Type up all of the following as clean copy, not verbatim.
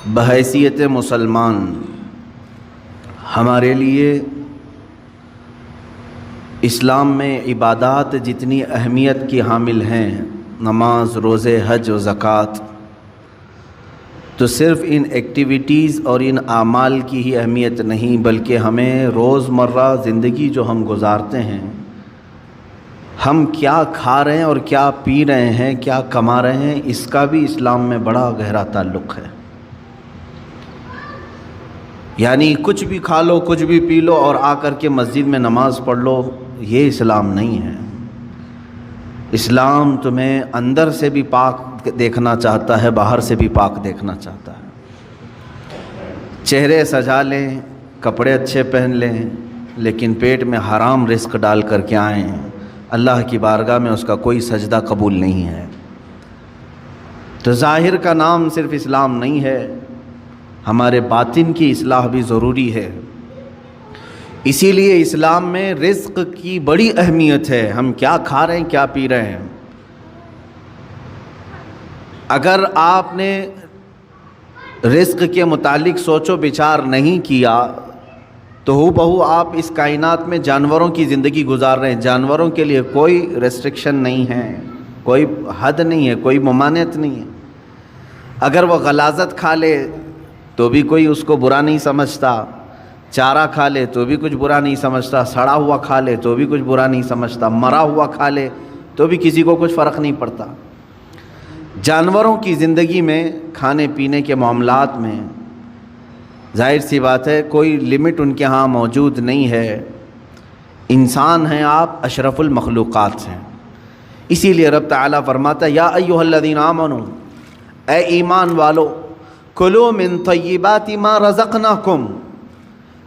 بحیثیت مسلمان ہمارے لیے اسلام میں عبادات جتنی اہمیت کی حامل ہیں، نماز، روزے، حج و زکوٰۃ، تو صرف ان ایکٹیویٹیز اور ان اعمال کی ہی اہمیت نہیں، بلکہ ہمیں روزمرہ زندگی جو ہم گزارتے ہیں، ہم کیا کھا رہے ہیں اور کیا پی رہے ہیں، کیا کما رہے ہیں، اس کا بھی اسلام میں بڑا گہرا تعلق ہے۔ یعنی کچھ بھی کھا لو، کچھ بھی پی لو اور آ کر کے مسجد میں نماز پڑھ لو، یہ اسلام نہیں ہے۔ اسلام تمہیں اندر سے بھی پاک دیکھنا چاہتا ہے، باہر سے بھی پاک دیکھنا چاہتا ہے۔ چہرے سجا لیں، کپڑے اچھے پہن لیں، لیکن پیٹ میں حرام رزق ڈال کر کے آئیں، اللہ کی بارگاہ میں اس کا کوئی سجدہ قبول نہیں ہے۔ تو ظاہر کا نام صرف اسلام نہیں ہے، ہمارے باطن کی اصلاح بھی ضروری ہے۔ اسی لیے اسلام میں رزق کی بڑی اہمیت ہے، ہم کیا کھا رہے ہیں، کیا پی رہے ہیں۔ اگر آپ نے رزق کے متعلق سوچ و بچار نہیں کیا تو ہو بہو آپ اس کائنات میں جانوروں کی زندگی گزار رہے ہیں۔ جانوروں کے لیے کوئی ریسٹرکشن نہیں ہے، کوئی حد نہیں ہے، کوئی ممانعت نہیں ہے۔ اگر وہ غلاظت کھا لے تو بھی کوئی اس کو برا نہیں سمجھتا، چارہ کھا لے تو بھی کچھ برا نہیں سمجھتا، سڑا ہوا کھا لے تو بھی کچھ برا نہیں سمجھتا، مرا ہوا کھا لے تو بھی کسی کو کچھ فرق نہیں پڑتا۔ جانوروں کی زندگی میں، کھانے پینے کے معاملات میں ظاہر سی بات ہے کوئی لمٹ ان کے ہاں موجود نہیں ہے۔ انسان ہیں آپ، اشرف المخلوقات ہیں۔ اسی لیے رب تعالیٰ فرماتا ہے یا ایھا الذین آمنوا، اے ایمان والو، کلوا من طیبات ما رزقناکم،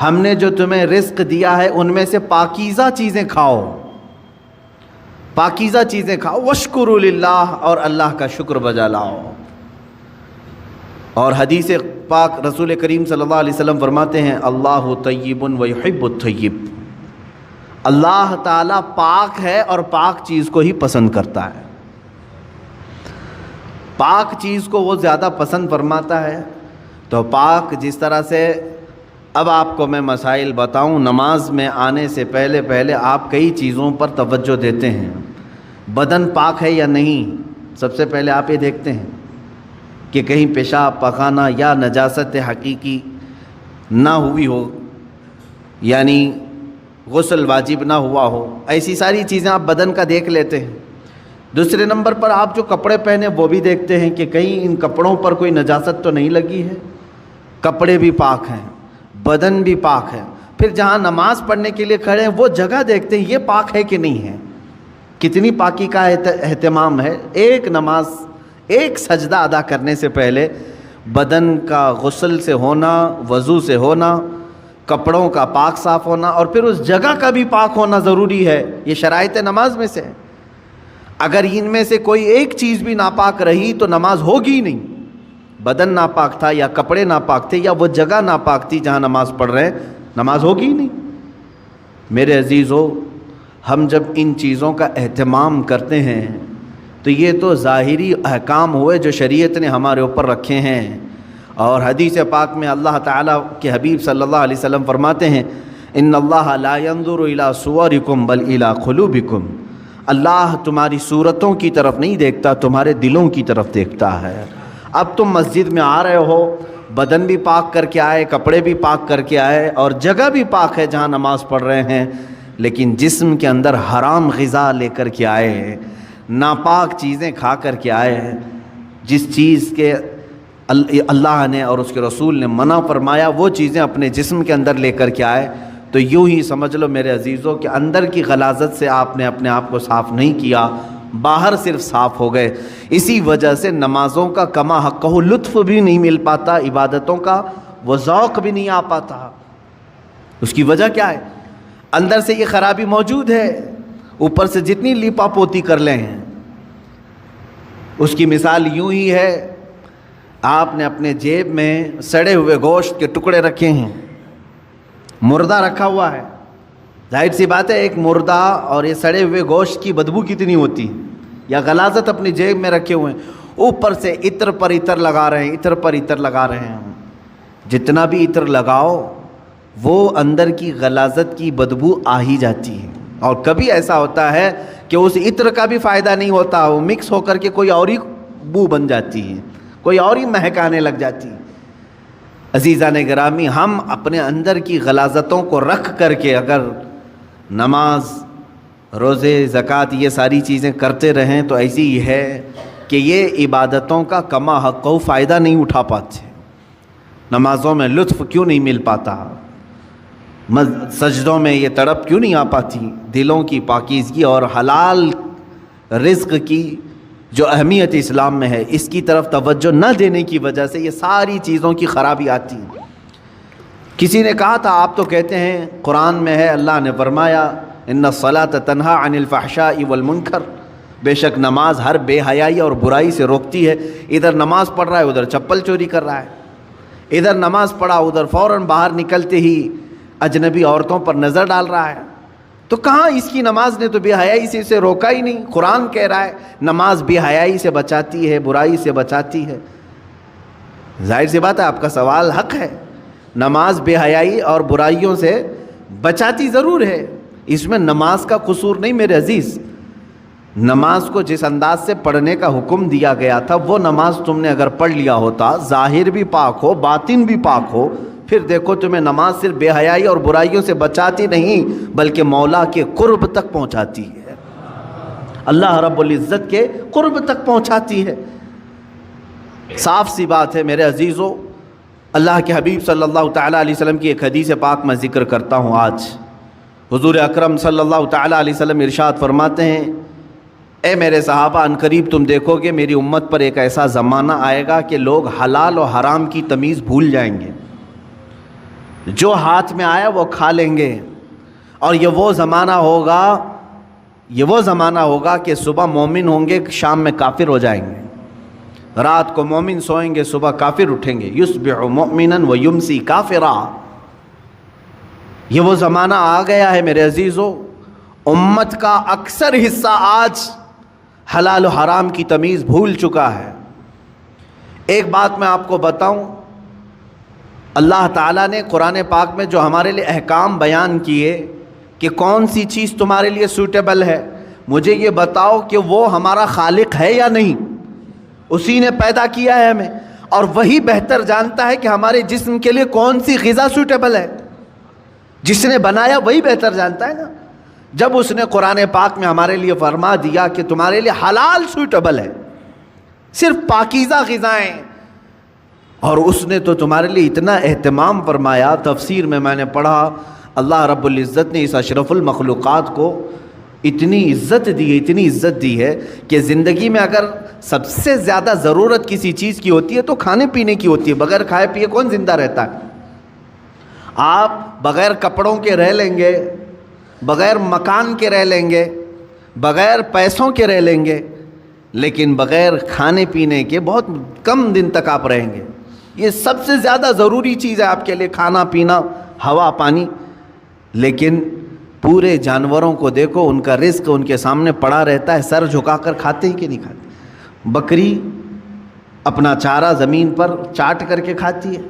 ہم نے جو تمہیں رزق دیا ہے ان میں سے پاکیزہ چیزیں کھاؤ، پاکیزہ چیزیں کھاؤ، واشکروا للہ، اور اللہ کا شکر بجا لاؤ۔ اور حدیث پاک رسول کریم صلی اللہ علیہ وسلم فرماتے ہیں اللہ طیب و یحب الطیب، اللہ تعالیٰ پاک ہے اور پاک چیز کو ہی پسند کرتا ہے، پاک چیز کو وہ زیادہ پسند فرماتا ہے۔ تو پاک جس طرح سے، اب آپ کو میں مسائل بتاؤں، نماز میں آنے سے پہلے آپ کئی چیزوں پر توجہ دیتے ہیں۔ بدن پاک ہے یا نہیں، سب سے پہلے آپ یہ دیکھتے ہیں کہ کہیں پیشاب پخانہ یا نجاست حقیقی نہ ہوئی ہو، یعنی غسل واجب نہ ہوا ہو، ایسی ساری چیزیں آپ بدن کا دیکھ لیتے ہیں۔ دوسرے نمبر پر آپ جو کپڑے پہنے وہ بھی دیکھتے ہیں کہ کہیں ان کپڑوں پر کوئی نجاست تو نہیں لگی ہے، کپڑے بھی پاک ہیں، بدن بھی پاک ہے۔ پھر جہاں نماز پڑھنے کے لیے کھڑے ہیں وہ جگہ دیکھتے ہیں یہ پاک ہے کہ نہیں ہے، کتنی پاکی کا اہتمام ہے۔ ایک نماز، ایک سجدہ ادا کرنے سے پہلے بدن کا غسل سے ہونا، وضو سے ہونا، کپڑوں کا پاک صاف ہونا، اور پھر اس جگہ کا بھی پاک ہونا ضروری ہے۔ یہ شرائط نماز میں سے ہے۔ اگر ان میں سے کوئی ایک چیز بھی ناپاک رہی تو نماز ہوگی ہی نہیں۔ بدن ناپاک تھا یا کپڑے ناپاک تھے یا وہ جگہ ناپاک تھی جہاں نماز پڑھ رہے ہیں، نماز ہوگی ہی نہیں۔ میرے عزیزو، ہم جب ان چیزوں کا اہتمام کرتے ہیں تو یہ تو ظاہری احکام ہوئے جو شریعت نے ہمارے اوپر رکھے ہیں۔ اور حدیث پاک میں اللہ تعالیٰ کے حبیب صلی اللہ علیہ وسلم فرماتے ہیں ان اللہ لا ينظر الى صورکم بل الى قلوبکم، اللہ تمہاری صورتوں کی طرف نہیں دیکھتا، تمہارے دلوں کی طرف دیکھتا ہے۔ اب تم مسجد میں آ رہے ہو، بدن بھی پاک کر کے آئے، کپڑے بھی پاک کر کے آئے، اور جگہ بھی پاک ہے جہاں نماز پڑھ رہے ہیں، لیکن جسم کے اندر حرام غذا لے کر کے آئے، ناپاک چیزیں کھا کر کے آئے، جس چیز کے اللہ نے اور اس کے رسول نے منع فرمایا وہ چیزیں اپنے جسم کے اندر لے کر کے آئے، تو یوں ہی سمجھ لو میرے عزیزوں کہ اندر کی غلاظت سے آپ نے اپنے آپ کو صاف نہیں کیا، باہر صرف صاف ہو گئے۔ اسی وجہ سے نمازوں کا کما حقہ لطف بھی نہیں مل پاتا، عبادتوں کا وہ ذوق بھی نہیں آ پاتا۔ اس کی وجہ کیا ہے؟ اندر سے یہ خرابی موجود ہے، اوپر سے جتنی لیپا پوتی کر لیں۔ اس کی مثال یوں ہی ہے، آپ نے اپنے جیب میں سڑے ہوئے گوشت کے ٹکڑے رکھے ہیں، مردہ رکھا ہوا ہے، ظاہر سی بات ہے ایک مردہ اور یہ سڑے ہوئے گوشت کی بدبو کتنی ہوتی ہے، یا غلاظت اپنی جیب میں رکھے ہوئے ہیں، اوپر سے عطر پر عطر لگا رہے ہیں، عطر پر عطر لگا رہے ہیں۔ جتنا بھی عطر لگاؤ وہ اندر کی غلاظت کی بدبو آ ہی جاتی ہے، اور کبھی ایسا ہوتا ہے کہ اس عطر کا بھی فائدہ نہیں ہوتا، وہ مکس ہو کر کے کوئی اور ہی بو بن جاتی ہے، کوئی اور ہی مہکانے لگ جاتی ہے۔ عزیزان گرامی، ہم اپنے اندر کی غلاظتوں کو رکھ کر کے اگر نماز، روزے، زکوٰۃ یہ ساری چیزیں کرتے رہیں تو ایسی ہی ہے کہ یہ عبادتوں کا کما حق و فائدہ نہیں اٹھا پاتے، نمازوں میں لطف کیوں نہیں مل پاتا، سجدوں میں یہ تڑپ کیوں نہیں آ پاتی، دلوں کی پاکیزگی اور حلال رزق کی جو اہمیت اسلام میں ہے اس کی طرف توجہ نہ دینے کی وجہ سے یہ ساری چیزوں کی خرابی آتی ہے۔ کسی نے کہا تھا آپ تو کہتے ہیں قرآن میں ہے، اللہ نے فرمایا ان الصلاۃ تنہی عن الفحشاء والمنکر، بے شک نماز ہر بے حیائی اور برائی سے روکتی ہے۔ ادھر نماز پڑھ رہا ہے ادھر چپل چوری کر رہا ہے، ادھر نماز پڑھا ادھر فوراً باہر نکلتے ہی اجنبی عورتوں پر نظر ڈال رہا ہے، تو کہاں اس کی نماز نے تو بے حیائی سے اسے روکا ہی نہیں۔ قرآن کہہ رہا ہے نماز بے حیائی سے بچاتی ہے، برائی سے بچاتی ہے۔ ظاہر سی بات ہے آپ کا سوال حق ہے، نماز بے حیائی اور برائیوں سے بچاتی ضرور ہے، اس میں نماز کا قصور نہیں میرے عزیز۔ نماز کو جس انداز سے پڑھنے کا حکم دیا گیا تھا وہ نماز تم نے اگر پڑھ لیا ہوتا، ظاہر بھی پاک ہو باطن بھی پاک ہو، پھر دیکھو تمہیں نماز صرف بے حیائی اور برائیوں سے بچاتی نہیں بلکہ مولا کے قرب تک پہنچاتی ہے، اللہ رب العزت کے قرب تک پہنچاتی ہے۔ صاف سی بات ہے میرے عزیزو، اللہ کے حبیب صلی اللہ تعالیٰ علیہ وسلم کی ایک حدیث پاک میں ذکر کرتا ہوں آج۔ حضور اکرم صلی اللہ تعالیٰ علیہ وسلم ارشاد فرماتے ہیں، اے میرے صحابہ، ان قریب تم دیکھو گے میری امت پر ایک ایسا زمانہ آئے گا کہ لوگ حلال و حرام کی تمیز بھول جائیں گے، جو ہاتھ میں آیا وہ کھا لیں گے، اور یہ وہ زمانہ ہوگا کہ صبح مومن ہوں گے شام میں کافر ہو جائیں گے، رات کو مومن سوئیں گے صبح کافر اٹھیں گے، یصبح مؤمنا ویمسی کافرا۔ یہ وہ زمانہ آ گیا ہے میرے عزیزو، امت کا اکثر حصہ آج حلال و حرام کی تمیز بھول چکا ہے۔ ایک بات میں آپ کو بتاؤں، اللہ تعالیٰ نے قرآن پاک میں جو ہمارے لیے احکام بیان کیے کہ کون سی چیز تمہارے لیے سوٹیبل ہے، مجھے یہ بتاؤ کہ وہ ہمارا خالق ہے یا نہیں؟ اسی نے پیدا کیا ہے ہمیں، اور وہی بہتر جانتا ہے کہ ہمارے جسم کے لیے کون سی غذا سوٹیبل ہے۔ جس نے بنایا وہی بہتر جانتا ہے نا۔ جب اس نے قرآن پاک میں ہمارے لیے فرما دیا کہ تمہارے لیے حلال سوٹیبل ہے، صرف پاکیزہ غذائیں، اور اس نے تو تمہارے لیے اتنا اہتمام فرمایا، تفسیر میں نے پڑھا اللہ رب العزت نے اس اشرف المخلوقات کو اتنی عزت دی ہے کہ زندگی میں اگر سب سے زیادہ ضرورت کسی چیز کی ہوتی ہے تو کھانے پینے کی ہوتی ہے۔ بغیر کھائے پیے کون زندہ رہتا ہے؟ آپ بغیر کپڑوں کے رہ لیں گے، بغیر مکان کے رہ لیں گے، بغیر پیسوں کے رہ لیں گے، لیکن بغیر کھانے پینے کے بہت کم دن تک آپ رہیں گے۔ یہ سب سے زیادہ ضروری چیز ہے آپ کے لیے، کھانا پینا، ہوا پانی۔ لیکن پورے جانوروں کو دیکھو، ان کا رزق ان کے سامنے پڑا رہتا ہے، سر جھکا کر کھاتے ہی کہ نہیں کھاتے؟ بکری اپنا چارہ زمین پر چاٹ کر کے کھاتی ہے،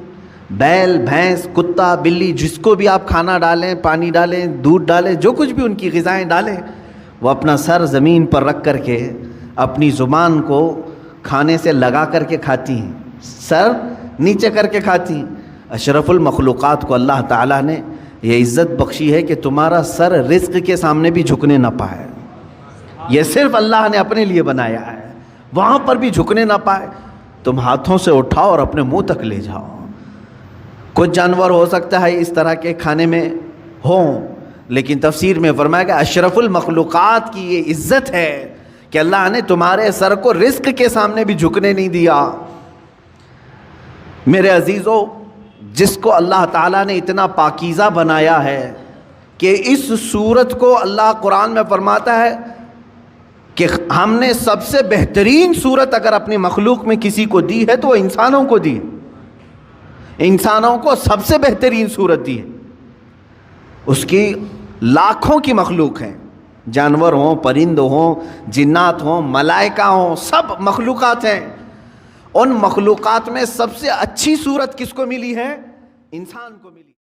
بیل، بھینس، کتا، بلی، جس کو بھی آپ کھانا ڈالیں، پانی ڈالیں، دودھ ڈالیں، جو کچھ بھی ان کی غذائیں ڈالیں، وہ اپنا سر زمین پر رکھ کر کے اپنی زبان کو کھانے سے لگا کر کے کھاتی ہیں، سر نیچے کر کے کھاتی ہیں۔ اشرف المخلوقات کو اللہ تعالیٰ نے یہ عزت بخشی ہے کہ تمہارا سر رزق کے سامنے بھی جھکنے نہ پائے، یہ صرف اللہ نے اپنے لیے بنایا ہے، وہاں پر بھی جھکنے نہ پائے۔ تم ہاتھوں سے اٹھاؤ اور اپنے منہ تک لے جاؤ۔ کچھ جانور ہو سکتا ہے اس طرح کے کھانے میں ہوں، لیکن تفسیر میں فرمایا کہ اشرف المخلوقات کی یہ عزت ہے کہ اللہ نے تمہارے سر کو رزق کے سامنے بھی جھکنے نہیں دیا۔ میرے عزیزو، جس کو اللہ تعالیٰ نے اتنا پاکیزہ بنایا ہے کہ اس صورت کو اللہ قرآن میں فرماتا ہے کہ ہم نے سب سے بہترین صورت اگر اپنی مخلوق میں کسی کو دی ہے تو وہ انسانوں کو دی ہے، انسانوں کو سب سے بہترین صورت دی ہے۔ اس کی لاکھوں کی مخلوق ہیں، جانور ہوں، پرند ہوں، جنات ہوں، ملائکہ ہوں، سب مخلوقات ہیں۔ ان مخلوقات میں سب سے اچھی صورت کس کو ملی ہے؟ انسان کو ملی۔